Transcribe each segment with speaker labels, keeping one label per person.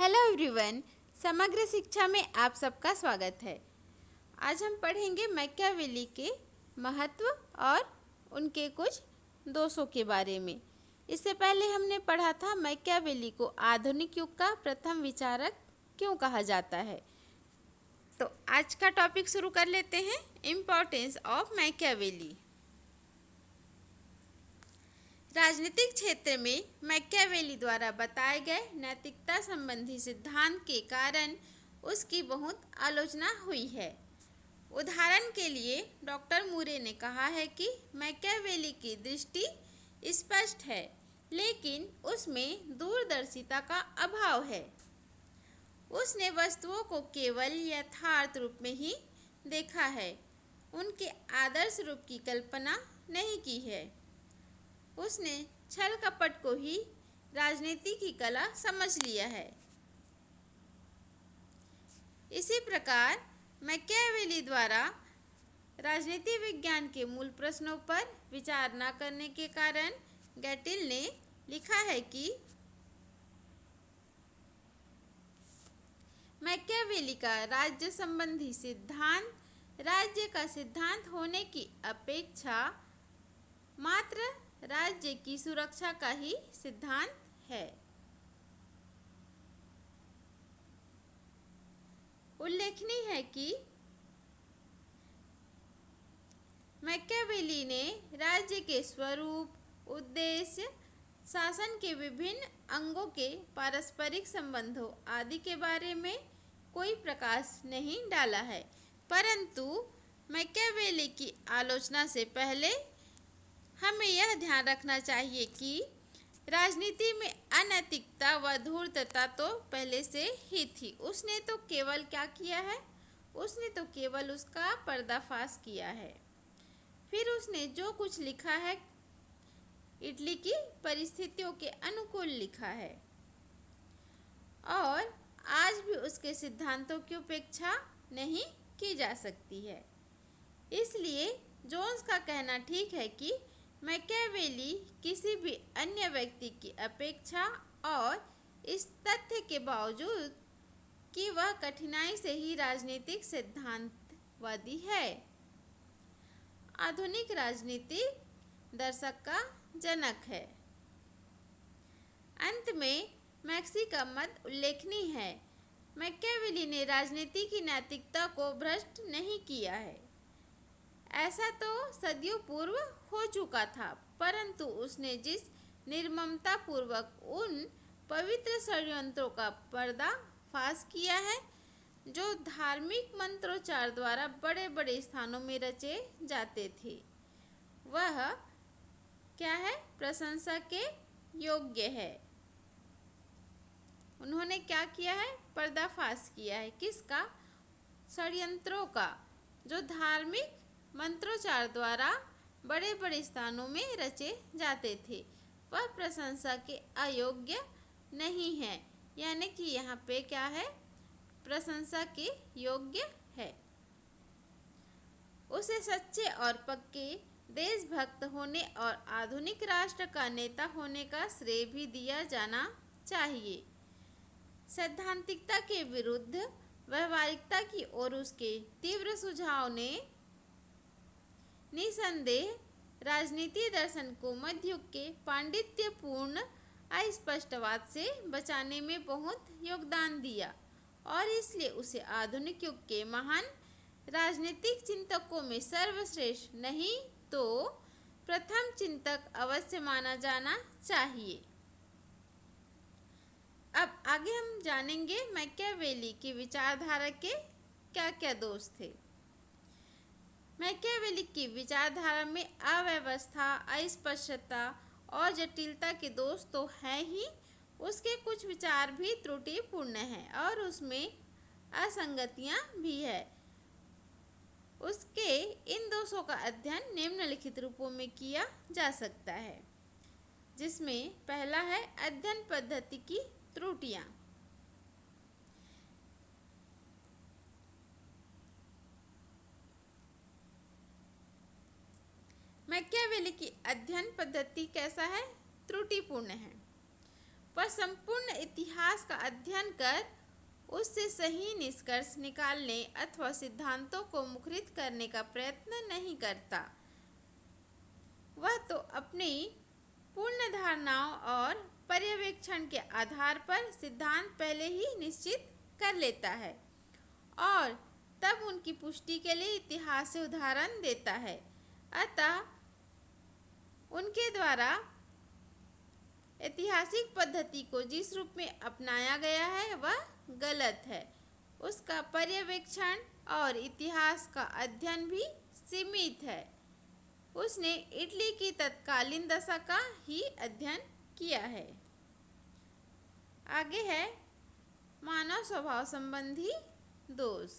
Speaker 1: Hello everyone. समग्र शिक्षा में आप सबका स्वागत है। आज हम पढ़ेंगे मैकियावेली के महत्व और उनके कुछ दोषों के बारे में। इससे पहले हमने पढ़ा था मैकियावेली को आधुनिक युग का प्रथम विचारक क्यों कहा जाता है। तो आज का टॉपिक शुरू कर लेते हैं, इम्पोर्टेंस ऑफ मैकियावेली। राजनीतिक क्षेत्र में मैकियावेली द्वारा बताए गए नैतिकता संबंधी सिद्धांत के कारण उसकी बहुत आलोचना हुई है। उदाहरण के लिए डॉक्टर मूरे ने कहा है कि मैकियावेली की दृष्टि स्पष्ट है, लेकिन उसमें दूरदर्शिता का अभाव है। उसने वस्तुओं को केवल यथार्थ रूप में ही देखा है, उनके आदर्श रूप की कल्पना नहीं की है। उसने छल कपट को ही राजनीति की कला समझ लिया है। इसी प्रकार मैकियावेली द्वारा राजनीति विज्ञान के मूल प्रश्नों पर विचार न करने के कारण गैटिल ने लिखा है कि मैकियावेली का राज्य संबंधी सिद्धांत राज्य का सिद्धांत होने की अपेक्षा मात्र राज्य की सुरक्षा का ही सिद्धांत है। उल्लेखनीय है कि मैकियावेली ने राज्य के स्वरूप, उद्देश्य, शासन के विभिन्न अंगों के पारस्परिक संबंधों आदि के बारे में कोई प्रकाश नहीं डाला है। परंतु मैकियावेली की आलोचना से पहले हमें यह ध्यान रखना चाहिए कि राजनीति में अनैतिकता व धूर्तता तो पहले से ही थी। उसने तो केवल क्या किया है, उसने तो केवल उसका पर्दाफाश किया है। फिर उसने जो कुछ लिखा है इटली की परिस्थितियों के अनुकूल लिखा है और आज भी उसके सिद्धांतों की उपेक्षा नहीं की जा सकती है। इसलिए जोन्स का कहना ठीक है कि मैकियावेली किसी भी अन्य व्यक्ति की अपेक्षा और इस तथ्य के बावजूद कि वह कठिनाई से ही राजनीतिक सिद्धांतवादी है, आधुनिक राजनीतिक दर्शक का जनक है। अंत में मैक्सी का मत उल्लेखनीय है। मैकियावेली ने राजनीति की नैतिकता को भ्रष्ट नहीं किया है। ऐसा तो सदियों पूर्व हो चुका था, परंतु उसने जिस निर्ममता पूर्वक उन पवित्र षड्यंत्रों का पर्दाफाश किया है जो धार्मिक मंत्रोच्चार द्वारा बड़े बड़े स्थानों में रचे जाते थे, वह क्या है, प्रशंसा के योग्य है। उन्होंने क्या किया है, पर्दाफाश किया है। किसका? षड्यंत्रों का, जो धार्मिक मंत्रोच्चार द्वारा बड़े बड़े स्थानों में रचे जाते थे, वह प्रशंसा के अयोग्य नहीं है। यानी कि यहाँ पे क्या है, प्रशंसा के योग्य है। उसे सच्चे और पक्के देशभक्त होने और आधुनिक राष्ट्र का नेता होने का श्रेय भी दिया जाना चाहिए। सैद्धांतिकता के विरुद्ध व्यवहारिकता की ओर उसके तीव्र सुझाव ने निसंदेह राजनीति दर्शन को मध्ययुग के पांडित्यपूर्ण अस्पष्टवाद से बचाने में बहुत योगदान दिया और इसलिए उसे आधुनिक युग के महान राजनीतिक चिंतकों में सर्वश्रेष्ठ नहीं तो प्रथम चिंतक अवश्य माना जाना चाहिए। अब आगे हम जानेंगे मैकियावेली की विचारधारा के क्या क्या दोष थे। मैकियावेली की विचारधारा में अव्यवस्था, अस्पष्टता और जटिलता के दोष तो हैं ही, उसके कुछ विचार भी त्रुटिपूर्ण हैं और उसमें असंगतियां भी है। उसके इन दोषों का अध्ययन निम्नलिखित रूपों में किया जा सकता है, जिसमें पहला है अध्ययन पद्धति की त्रुटियां। मैकियावेली की अध्ययन पद्धति कैसा है, त्रुटिपूर्ण है। पर संपूर्ण इतिहास का अध्ययन कर उससे सही निष्कर्ष निकालने अथवा सिद्धांतों को मुखरित करने का प्रयत्न नहीं करता। वह तो अपनी पूर्ण धारणाओं और पर्यवेक्षण के आधार पर सिद्धांत पहले ही निश्चित कर लेता है और तब उनकी पुष्टि के लिए इतिहास से उदाहरण देता है। अतः उनके द्वारा ऐतिहासिक पद्धति को जिस रूप में अपनाया गया है वह गलत है। उसका पर्यवेक्षण और इतिहास का अध्ययन भी सीमित है। उसने इटली की तत्कालीन दशा का ही अध्ययन किया है। आगे है मानव स्वभाव संबंधी दोष।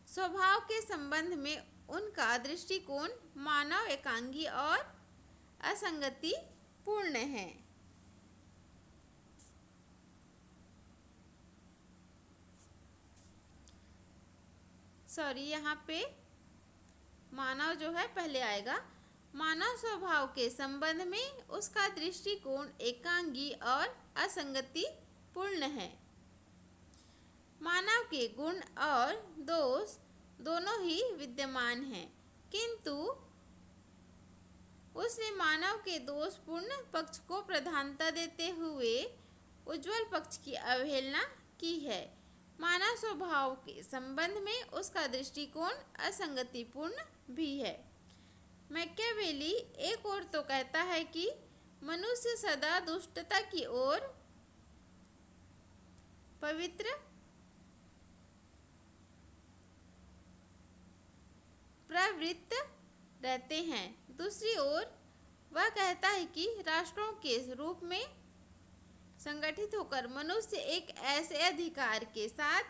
Speaker 1: स्वभाव के संबंध में उनका दृष्टिकोण मानव एकांगी और असंगति पूर्ण है। यहाँ पे मानव जो है पहले आएगा। मानव स्वभाव के संबंध में उसका दृष्टिकोण एकांगी और असंगति पूर्ण है। मानव के गुण और दोष दोनों ही विद्यमान हैं, किंतु उसने मानव के दोषपूर्ण पक्ष को प्रधानता देते हुए उज्जवल पक्ष की अवहेलना की है। मानव स्वभाव के संबंध में उसका दृष्टिकोण असंगतिपूर्ण भी है। मैकियावेली एक और तो कहता है कि मनुष्य सदा दुष्टता की ओर पवित्र प्रवृत्त रहते हैं। दूसरी ओर वह कहता है कि राष्ट्रों के रूप में संगठित होकर मनुष्य एक ऐसे अधिकार के साथ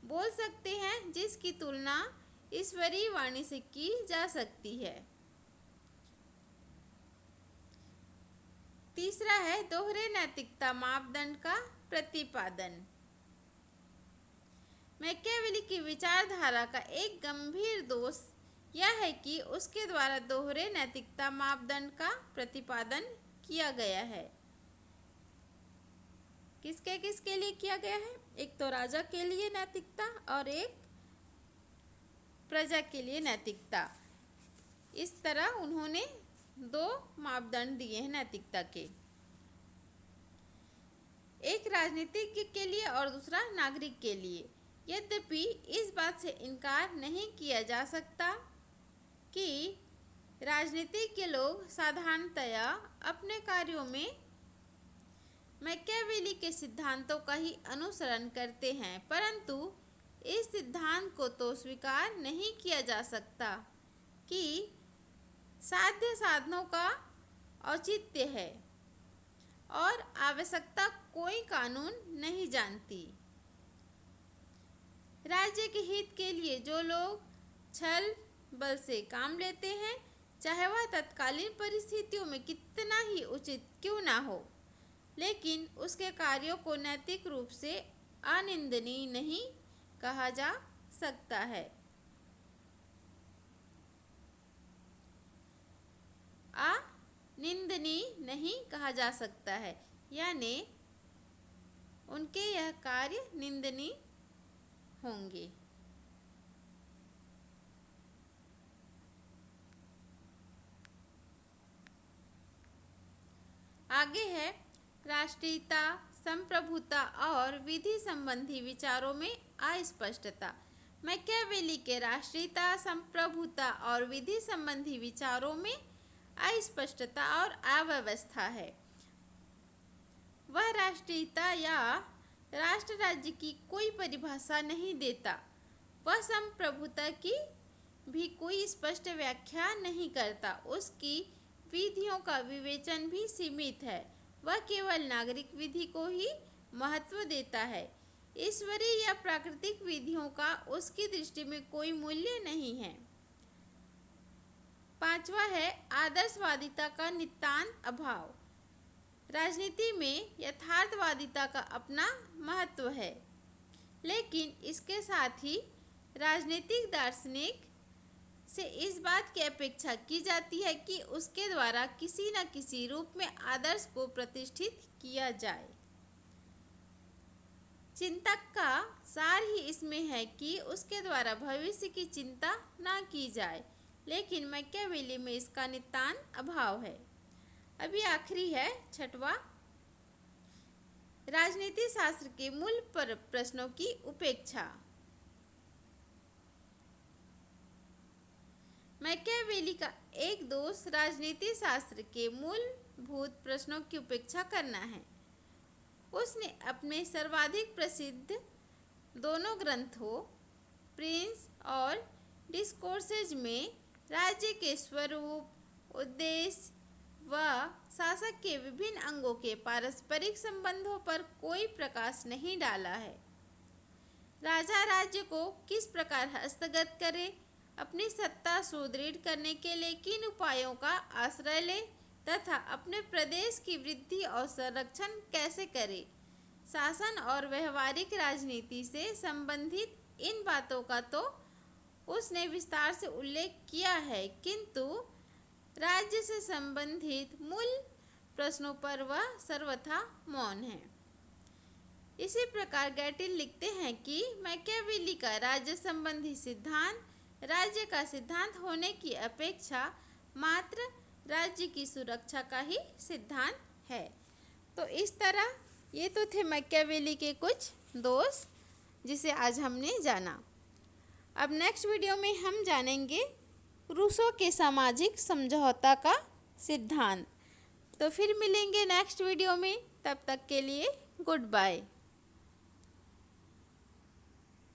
Speaker 1: बोल सकते हैं जिसकी तुलना ईश्वरीय वाणी से की जा सकती है। तीसरा है दोहरे नैतिकता मापदंड का प्रतिपादन। मैकियावेली की विचारधारा का एक गंभीर दोष यह है कि उसके द्वारा दोहरे नैतिकता मापदंड का प्रतिपादन किया गया है। किसके लिए किया गया है? एक तो राजा के लिए नैतिकता और एक प्रजा के लिए नैतिकता। इस तरह उन्होंने दो मापदंड दिए हैं नैतिकता के, एक राजनीतिज्ञ के लिए और दूसरा नागरिक के लिए। यद्यपि इस बात से इनकार नहीं किया जा सकता कि राजनीतिज्ञ लोग साधारणतया अपने कार्यों में मैकियावेली के सिद्धांतों का ही अनुसरण करते हैं, परंतु इस सिद्धांत को तो स्वीकार नहीं किया जा सकता कि साध्य साधनों का औचित्य है और आवश्यकता कोई कानून नहीं जानती। राज्य के हित के लिए जो लोग छल बल से काम लेते हैं, चाहे वह तत्कालीन परिस्थितियों में कितना ही उचित क्यों ना हो, लेकिन उसके कार्यों को नैतिक रूप से अनिंदनीय नहीं कहा जा सकता है। अनिंदनीय नहीं कहा जा सकता है, यानी उनके यह कार्य निंदनीय होंगे। आगे है राष्ट्रीयता, संप्रभुता और विधि संबंधी विचारों में अस्पष्टता। मैकियावेली के राष्ट्रीयता, संप्रभुता और विधि संबंधी विचारों में अस्पष्टता और अव्यवस्था है। वह राष्ट्रीयता या राष्ट्र राज्य की कोई परिभाषा नहीं देता। वह संप्रभुता की भी कोई स्पष्ट व्याख्या नहीं करता। उसकी विधियों का विवेचन भी सीमित है। वह केवल नागरिक विधि को ही महत्व देता है। ईश्वरीय या प्राकृतिक विधियों का उसकी दृष्टि में कोई मूल्य नहीं है। पांचवा है आदर्शवादिता का नितांत अभाव। राजनीति में यथार्थवादिता का अपना महत्व है, लेकिन इसके साथ ही राजनीतिक दार्शनिक से इस बात की अपेक्षा की जाती है कि उसके द्वारा किसी न किसी रूप में आदर्श को प्रतिष्ठित किया जाए। चिंतक का सार ही इसमें है कि उसके द्वारा भविष्य की चिंता ना की जाए, लेकिन मैकियावेली में इसका नितांत अभाव है। अभी आखिरी है छठवां, राजनीति शास्त्र के मूल पर प्रश्नों की उपेक्षा। मैकियावेली का एक दोष राजनीति शास्त्र के मूलभूत प्रश्नों की उपेक्षा करना है। उसने अपने सर्वाधिक प्रसिद्ध दोनों ग्रंथों प्रिंस और डिस्कोर्सेज में राज्य के स्वरूप, उद्देश्य व शासक के विभिन्न अंगों के पारस्परिक संबंधों पर कोई प्रकाश नहीं डाला है। राजा राज्य को किस प्रकार हस्तगत करे, अपनी सत्ता सुदृढ़ करने के लिए किन उपायों का आश्रय ले तथा अपने प्रदेश की वृद्धि और संरक्षण कैसे करे, शासन और व्यवहारिक राजनीति से संबंधित इन बातों का तो उसने विस्तार से उल्लेख किया है, किंतु राज्य से संबंधित मूल प्रश्नों पर वह सर्वथा मौन है। इसी प्रकार गैटिल लिखते हैं कि मैकियावेली का राज्य संबंधी सिद्धांत राज्य का सिद्धांत होने की अपेक्षा मात्र राज्य की सुरक्षा का ही सिद्धांत है। तो इस तरह ये तो थे मैकियावेली के कुछ दोष जिसे आज हमने जाना। अब नेक्स्ट वीडियो में हम जानेंगे रूसो के सामाजिक समझौता का सिद्धांत। तो फिर मिलेंगे नेक्स्ट वीडियो में, तब तक के लिए गुड बाय।